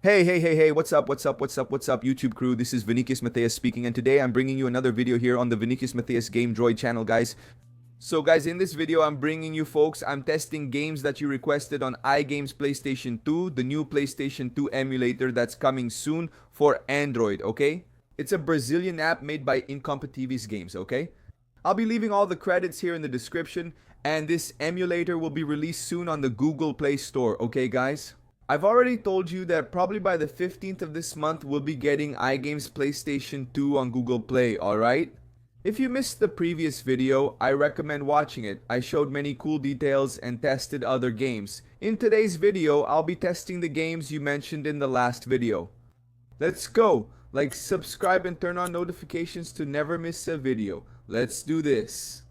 Hey, what's up, YouTube crew? This is Vinicius Matthias speaking, and today I'm bringing you another video here on the Vinicius Matthias Game Droid channel, guys. So, guys, in this video, I'm bringing you folks, I'm testing games that you requested on iGames PlayStation 2, the new PlayStation 2 emulator that's coming soon for Android, okay? It's a Brazilian app made by Incompetitives Games, okay? I'll be leaving all the credits here in the description, and this emulator will be released soon on the Google Play Store, okay, guys? I've already told you that probably by the 15th of this month we'll be getting iGames PlayStation 2 on Google Play, alright? If you missed the previous video, I recommend watching it. I showed many cool details and tested other games. In today's video, I'll be testing the games you mentioned in the last video. Let's go! Like, subscribe and turn on notifications to never miss a video. Let's do this.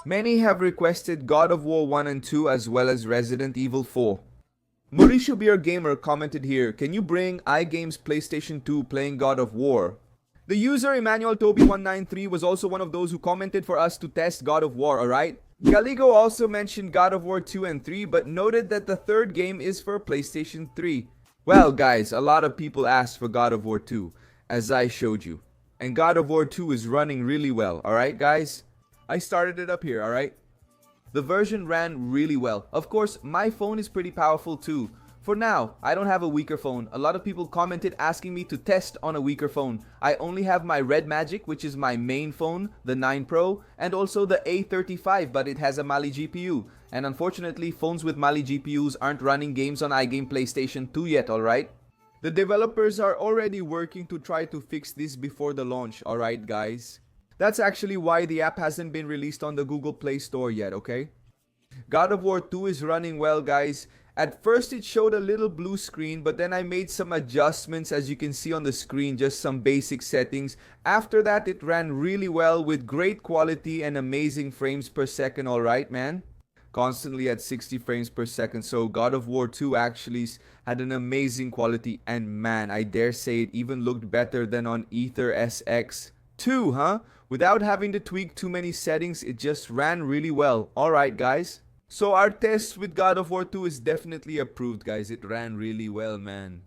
Many have requested God of War 1 and 2 as well as Resident Evil 4. Mauricio Beer Gamer commented here, can you bring iGames PlayStation 2 playing God of War? The user Emmanuel Toby193 was also one of those who commented for us to test God of War, alright? Galigo also mentioned God of War 2 and 3 but noted that the third game is for PlayStation 3. Well guys, a lot of people asked for God of War 2, as I showed you. And God of War 2 is running really well, alright guys? I started it up here, alright? The version ran really well. Of course, my phone is pretty powerful too. For now, I don't have a weaker phone. A lot of people commented asking me to test on a weaker phone. I only have my Red Magic, which is my main phone, the 9 Pro, and also the A35, but it has a Mali GPU. And unfortunately, phones with Mali GPUs aren't running games on iGame PlayStation 2 yet, alright? The developers are already working to try to fix this before the launch, alright guys? That's actually why the app hasn't been released on the Google Play Store yet, okay? God of War 2 is running well, guys. At first it showed a little blue screen, but then I made some adjustments as you can see on the screen, just some basic settings. After that, it ran really well with great quality and amazing frames per second, alright man? Constantly at 60 frames per second, so God of War 2 actually had an amazing quality, and man, I dare say it even looked better than on Ether SX 2, huh? Without having to tweak too many settings, it just ran really well. Alright guys. So our test with God of War 2 is definitely approved, guys. It ran really well, man.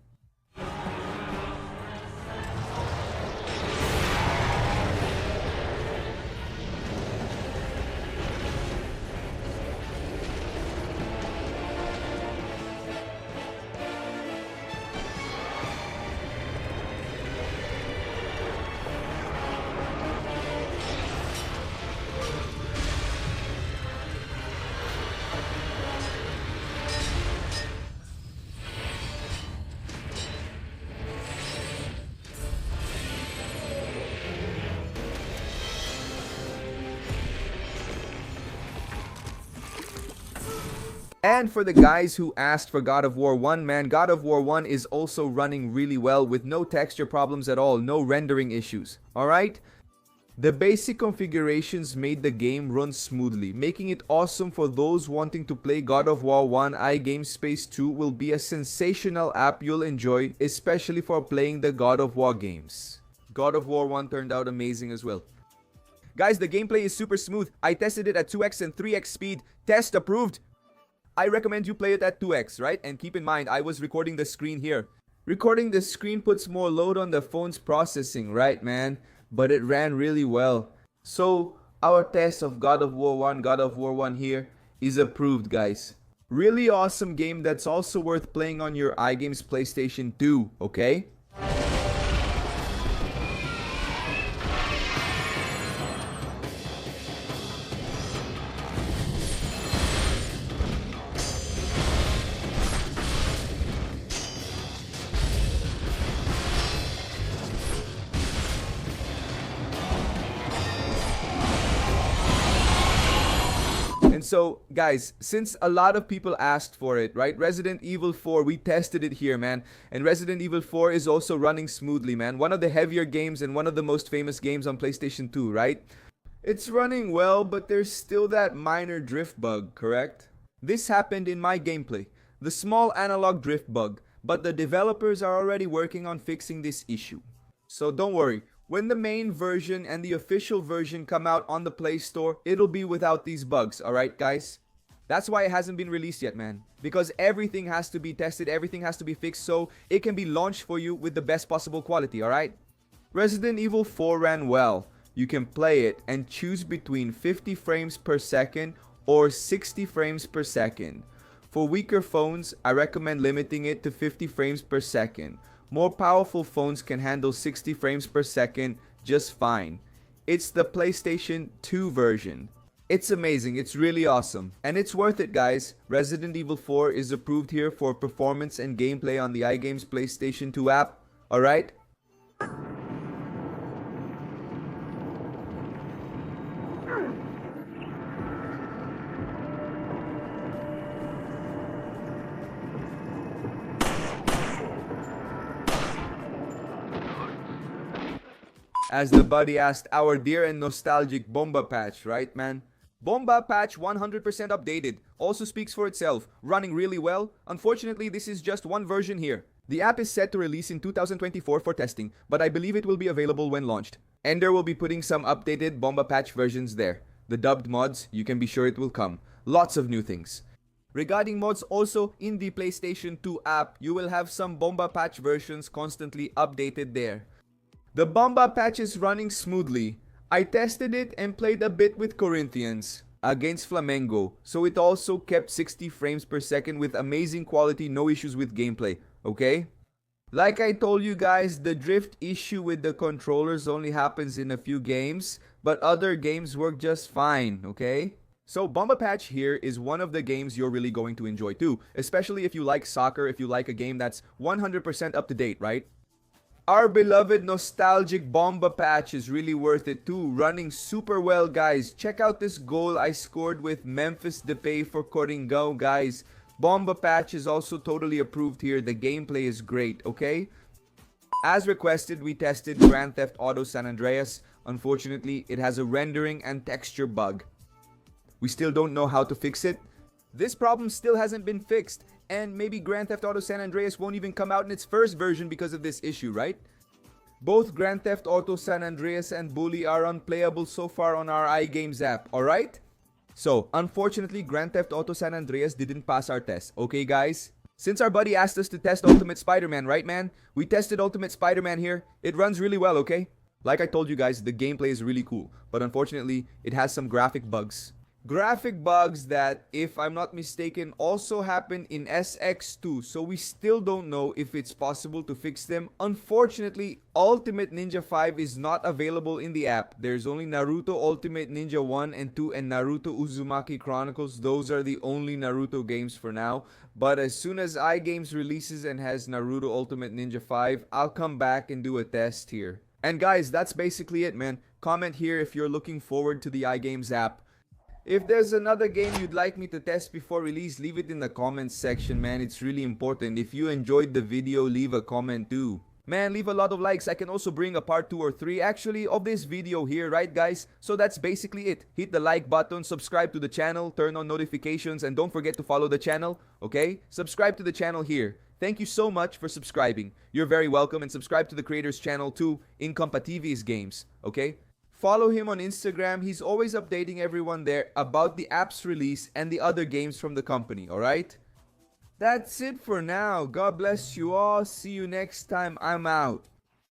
And for the guys who asked for God of War 1, man, God of War 1 is also running really well with no texture problems at all, no rendering issues, alright? The basic configurations made the game run smoothly, making it awesome for those wanting to play God of War 1. iGames Space 2 will be a sensational app you'll enjoy, especially for playing the God of War games. God of War 1 turned out amazing as well. Guys, the gameplay is super smooth. I tested it at 2x and 3x speed. Test approved. I recommend you play it at 2x, right? And keep in mind, I was recording the screen here. Recording the screen puts more load on the phone's processing, right, man? But it ran really well. So, our test of God of War 1 here is approved, guys. Really awesome game that's also worth playing on your iGames PlayStation 2, okay? So guys, since a lot of people asked for it, right? Resident Evil 4, we tested it here, man. And Resident Evil 4 is also running smoothly, man. One of the heavier games and one of the most famous games on PlayStation 2, right? It's running well, but there's still that minor drift bug, correct? This happened in my gameplay, the small analog drift bug, but the developers are already working on fixing this issue. So don't worry. When the main version and the official version come out on the Play Store, it'll be without these bugs, alright guys? That's why it hasn't been released yet, man. Because everything has to be tested, everything has to be fixed so it can be launched for you with the best possible quality, alright? Resident Evil 4 ran well. You can play it and choose between 50 frames per second or 60 frames per second. For weaker phones, I recommend limiting it to 50 frames per second. More powerful phones can handle 60 frames per second just fine. It's the PlayStation 2 version. It's amazing, it's really awesome, and it's worth it, guys. Resident Evil 4 is approved here for performance and gameplay on the iGames PlayStation 2 app, alright? As the buddy asked, our dear and nostalgic Bomba patch, right, man? Bomba patch 100% updated, also speaks for itself, running really well. Unfortunately, this is just one version here. The app is set to release in 2024 for testing, but I believe it will be available when launched. Ender will be putting some updated Bomba patch versions there. The dubbed mods, you can be sure it will come. Lots of new things. Regarding mods, also in the PlayStation 2 app, you will have some Bomba patch versions constantly updated there. The Bomba patch is running smoothly. I tested it and played a bit with Corinthians against Flamengo, so it also kept 60 frames per second with amazing quality, no issues with gameplay, okay? Like I told you guys, the drift issue with the controllers only happens in a few games, but other games work just fine, okay? So Bomba patch here is one of the games you're really going to enjoy too, especially if you like soccer, if you like a game that's 100% up to date, right? Our beloved nostalgic Bomba patch is really worth it too, running super well, guys. Check out this goal I scored with Memphis Depay for Coringão, guys. Bomba patch is also totally approved here. The gameplay is great, okay? As requested, we tested Grand Theft Auto San Andreas. Unfortunately, it has a rendering and texture bug. We still don't know how to fix it. This problem still hasn't been fixed. And maybe Grand Theft Auto San Andreas won't even come out in its first version because of this issue, right? Both Grand Theft Auto San Andreas and Bully are unplayable so far on our iGames app, alright? So, unfortunately, Grand Theft Auto San Andreas didn't pass our test, okay guys? Since our buddy asked us to test Ultimate Spider-Man, right man? We tested Ultimate Spider-Man here. It runs really well, okay? Like I told you guys, the gameplay is really cool, but unfortunately, it has some graphic bugs. Graphic bugs that, if I'm not mistaken, also happen in SX2, so we still don't know if it's possible to fix them. Unfortunately, Ultimate Ninja 5 is not available in the app. There's only Naruto Ultimate Ninja 1 and 2 and Naruto Uzumaki Chronicles. Those are the only Naruto games for now. But as soon as iGames releases and has Naruto Ultimate Ninja 5, I'll come back and do a test here. And guys, that's basically it, man. Comment here if you're looking forward to the iGames app. If there's another game you'd like me to test before release, leave it in the comments section, man. It's really important. If you enjoyed the video, leave a comment too. Man, leave a lot of likes. I can also bring a part 2 or 3 actually of this video here, right guys? So that's basically it. Hit the like button, subscribe to the channel, turn on notifications, and don't forget to follow the channel, okay? Subscribe to the channel here. Thank you so much for subscribing. You're very welcome, and subscribe to the creator's channel too, Incompativis Games, okay? Follow him on Instagram. He's always updating everyone there about the app's release and the other games from the company, alright? That's it for now. God bless you all. See you next time. I'm out.